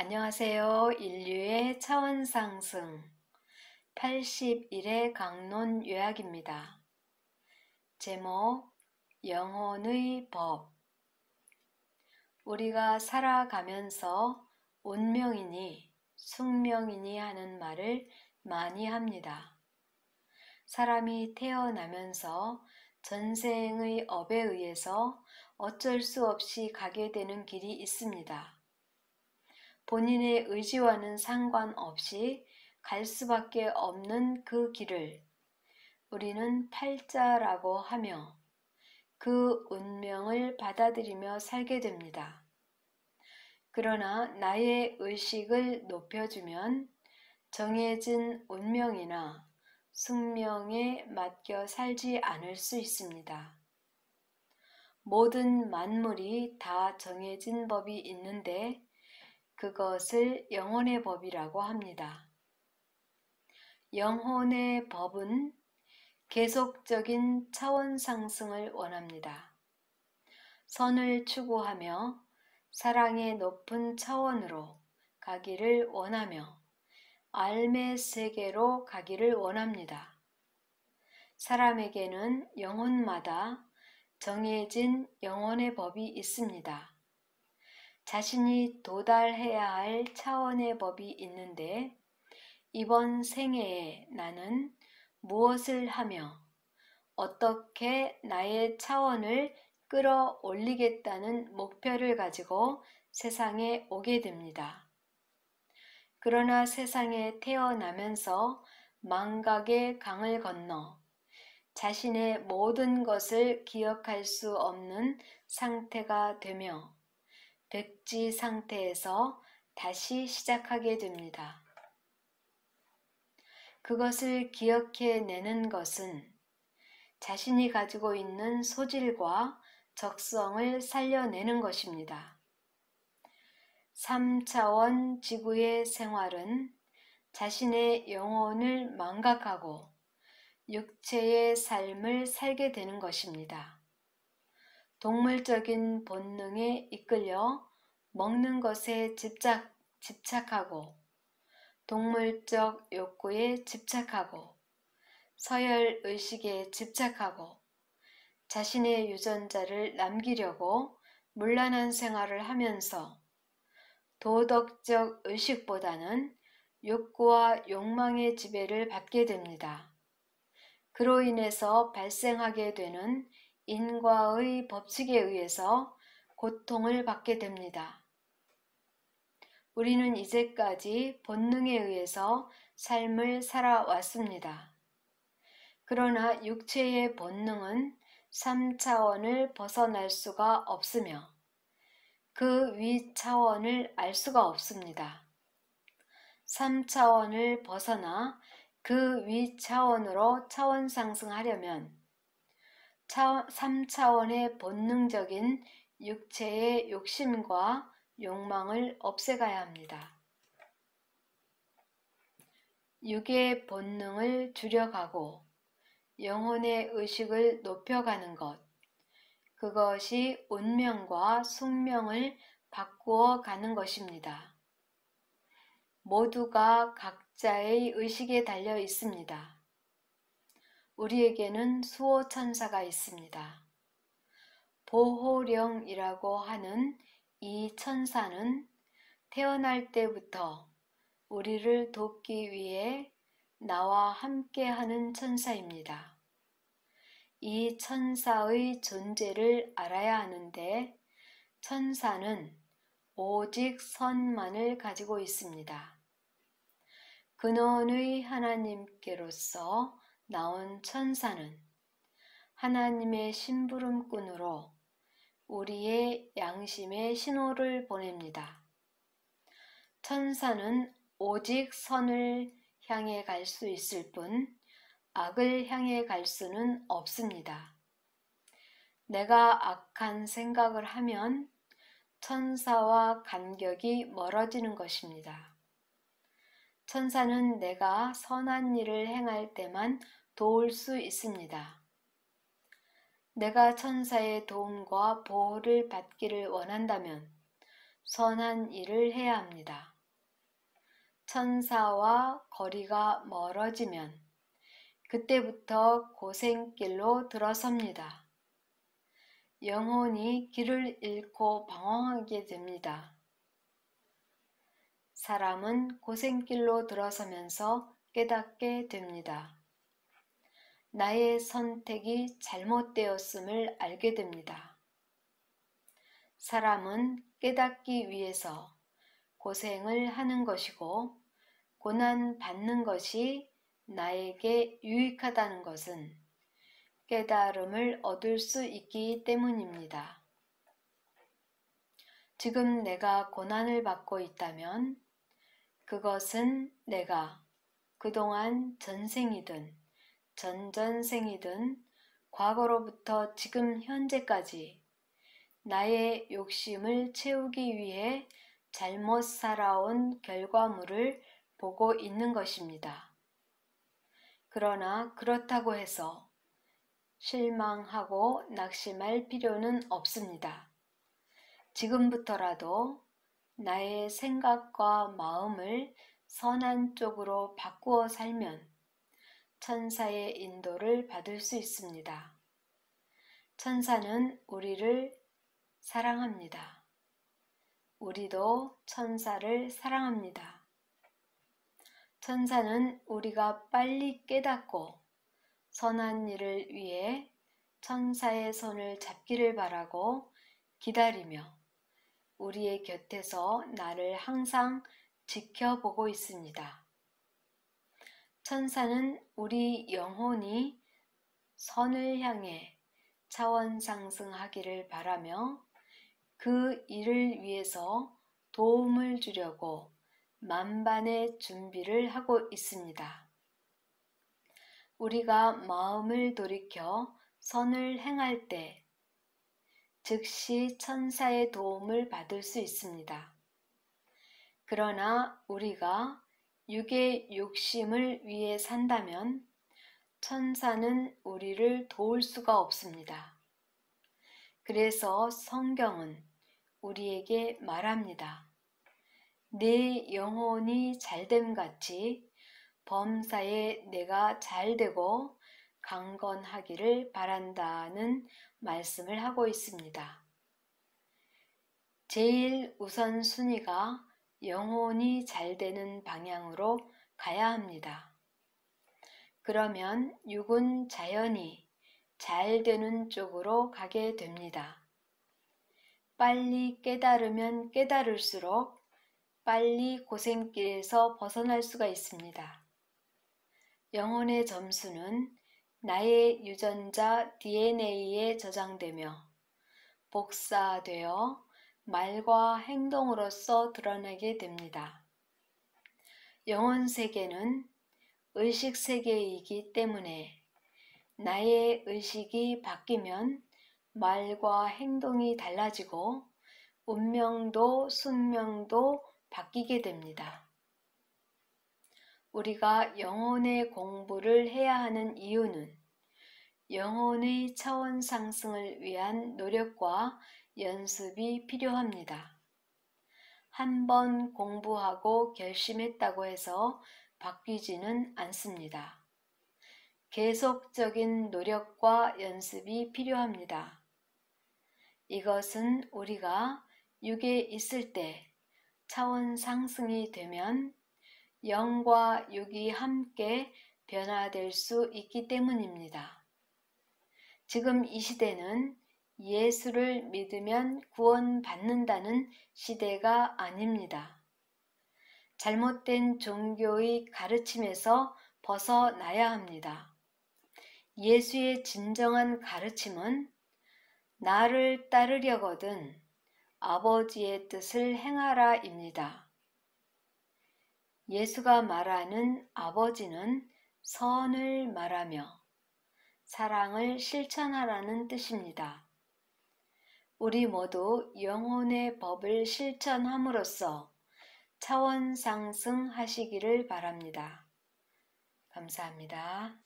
안녕하세요. 인류의 차원 상승 81회 강론 요약입니다. 제목 영혼의 법. 우리가 살아가면서 운명이니 숙명이니 하는 말을 많이 합니다. 사람이 태어나면서 전생의 업에 의해서 어쩔 수 없이 가게 되는 길이 있습니다. 본인의 의지와는 상관없이 갈 수밖에 없는 그 길을 우리는 팔자라고 하며 그 운명을 받아들이며 살게 됩니다. 그러나 나의 의식을 높여주면 정해진 운명이나 숙명에 맡겨 살지 않을 수 있습니다. 모든 만물이 다 정해진 법이 있는데 그것을 영혼의 법이라고 합니다. 영혼의 법은 계속적인 차원 상승을 원합니다. 선을 추구하며 사랑의 높은 차원으로 가기를 원하며 알매 세계로 가기를 원합니다. 사람에게는 영혼마다 정해진 영혼의 법이 있습니다. 자신이 도달해야 할 차원의 법이 있는데 이번 생애에 나는 무엇을 하며 어떻게 나의 차원을 끌어올리겠다는 목표를 가지고 세상에 오게 됩니다. 그러나 세상에 태어나면서 망각의 강을 건너 자신의 모든 것을 기억할 수 없는 상태가 되며 백지 상태에서 다시 시작하게 됩니다. 그것을 기억해내는 것은 자신이 가지고 있는 소질과 적성을 살려내는 것입니다. 3차원 지구의 생활은 자신의 영혼을 망각하고 육체의 삶을 살게 되는 것입니다. 동물적인 본능에 이끌려 먹는 것에 집착하고 동물적 욕구에 집착하고 서열 의식에 집착하고 자신의 유전자를 남기려고 문란한 생활을 하면서 도덕적 의식보다는 욕구와 욕망의 지배를 받게 됩니다. 그로 인해서 발생하게 되는 인과의 법칙에 의해서 고통을 받게 됩니다. 우리는 이제까지 본능에 의해서 삶을 살아왔습니다. 그러나 육체의 본능은 3차원을 벗어날 수가 없으며 그 위 차원을 알 수가 없습니다. 3차원을 벗어나 그 위 차원으로 차원 상승하려면 3차원의 본능적인 육체의 욕심과 욕망을 없애가야 합니다. 육의 본능을 줄여가고 영혼의 의식을 높여가는 것, 그것이 운명과 숙명을 바꾸어 가는 것입니다. 모두가 각자의 의식에 달려 있습니다. 우리에게는 수호천사가 있습니다. 보호령이라고 하는 이 천사는 태어날 때부터 우리를 돕기 위해 나와 함께하는 천사입니다. 이 천사의 존재를 알아야 하는데 천사는 오직 선만을 가지고 있습니다. 근원의 하나님께로서 나온 천사는 하나님의 심부름꾼으로 우리의 양심에 신호를 보냅니다. 천사는 오직 선을 향해 갈 수 있을 뿐 악을 향해 갈 수는 없습니다. 내가 악한 생각을 하면 천사와 간격이 멀어지는 것입니다. 천사는 내가 선한 일을 행할 때만 도울 수 있습니다. 내가 천사의 도움과 보호를 받기를 원한다면 선한 일을 해야 합니다. 천사와 거리가 멀어지면 그때부터 고생길로 들어섭니다. 영혼이 길을 잃고 방황하게 됩니다. 사람은 고생길로 들어서면서 깨닫게 됩니다. 나의 선택이 잘못되었음을 알게 됩니다. 사람은 깨닫기 위해서 고생을 하는 것이고 고난 받는 것이 나에게 유익하다는 것은 깨달음을 얻을 수 있기 때문입니다. 지금 내가 고난을 받고 있다면 그것은 내가 그동안 전생이든 전전생이든 과거로부터 지금 현재까지 나의 욕심을 채우기 위해 잘못 살아온 결과물을 보고 있는 것입니다. 그러나 그렇다고 해서 실망하고 낙심할 필요는 없습니다. 지금부터라도 나의 생각과 마음을 선한 쪽으로 바꾸어 살면 천사의 인도를 받을 수 있습니다. 천사는 우리를 사랑합니다. 우리도 천사를 사랑합니다. 천사는 우리가 빨리 깨닫고 선한 일을 위해 천사의 손을 잡기를 바라고 기다리며 우리의 곁에서 나를 항상 지켜보고 있습니다. 천사는 우리 영혼이 선을 향해 차원 상승하기를 바라며 그 일을 위해서 도움을 주려고 만반의 준비를 하고 있습니다. 우리가 마음을 돌이켜 선을 행할 때 즉시 천사의 도움을 받을 수 있습니다. 그러나 우리가 육의 욕심을 위해 산다면 천사는 우리를 도울 수가 없습니다. 그래서 성경은 우리에게 말합니다. 내 영혼이 잘됨 같이 범사에 내가 잘되고 강건하기를 바란다는 말씀을 하고 있습니다. 제일 우선순위가 영혼이 잘되는 방향으로 가야 합니다. 그러면 육은 자연히 잘되는 쪽으로 가게 됩니다. 빨리 깨달으면 깨달을수록 빨리 고생길에서 벗어날 수가 있습니다. 영혼의 점수는 나의 유전자 DNA에 저장되며 복사되어 말과 행동으로서 드러나게 됩니다. 영혼 세계는 의식 세계이기 때문에 나의 의식이 바뀌면 말과 행동이 달라지고 운명도 숙명도 바뀌게 됩니다. 우리가 영혼의 공부를 해야 하는 이유는 영혼의 차원 상승을 위한 노력과 연습이 필요합니다. 한 번 공부하고 결심했다고 해서 바뀌지는 않습니다. 계속적인 노력과 연습이 필요합니다. 이것은 우리가 육에 있을 때 차원 상승이 되면 영과 육이 함께 변화될 수 있기 때문입니다. 지금 이 시대는 예수를 믿으면 구원받는다는 시대가 아닙니다. 잘못된 종교의 가르침에서 벗어나야 합니다. 예수의 진정한 가르침은 나를 따르려거든 아버지의 뜻을 행하라입니다. 예수가 말하는 아버지는 선을 말하며 사랑을 실천하라는 뜻입니다. 우리 모두 영혼의 법을 실천함으로써 차원 상승하시기를 바랍니다. 감사합니다.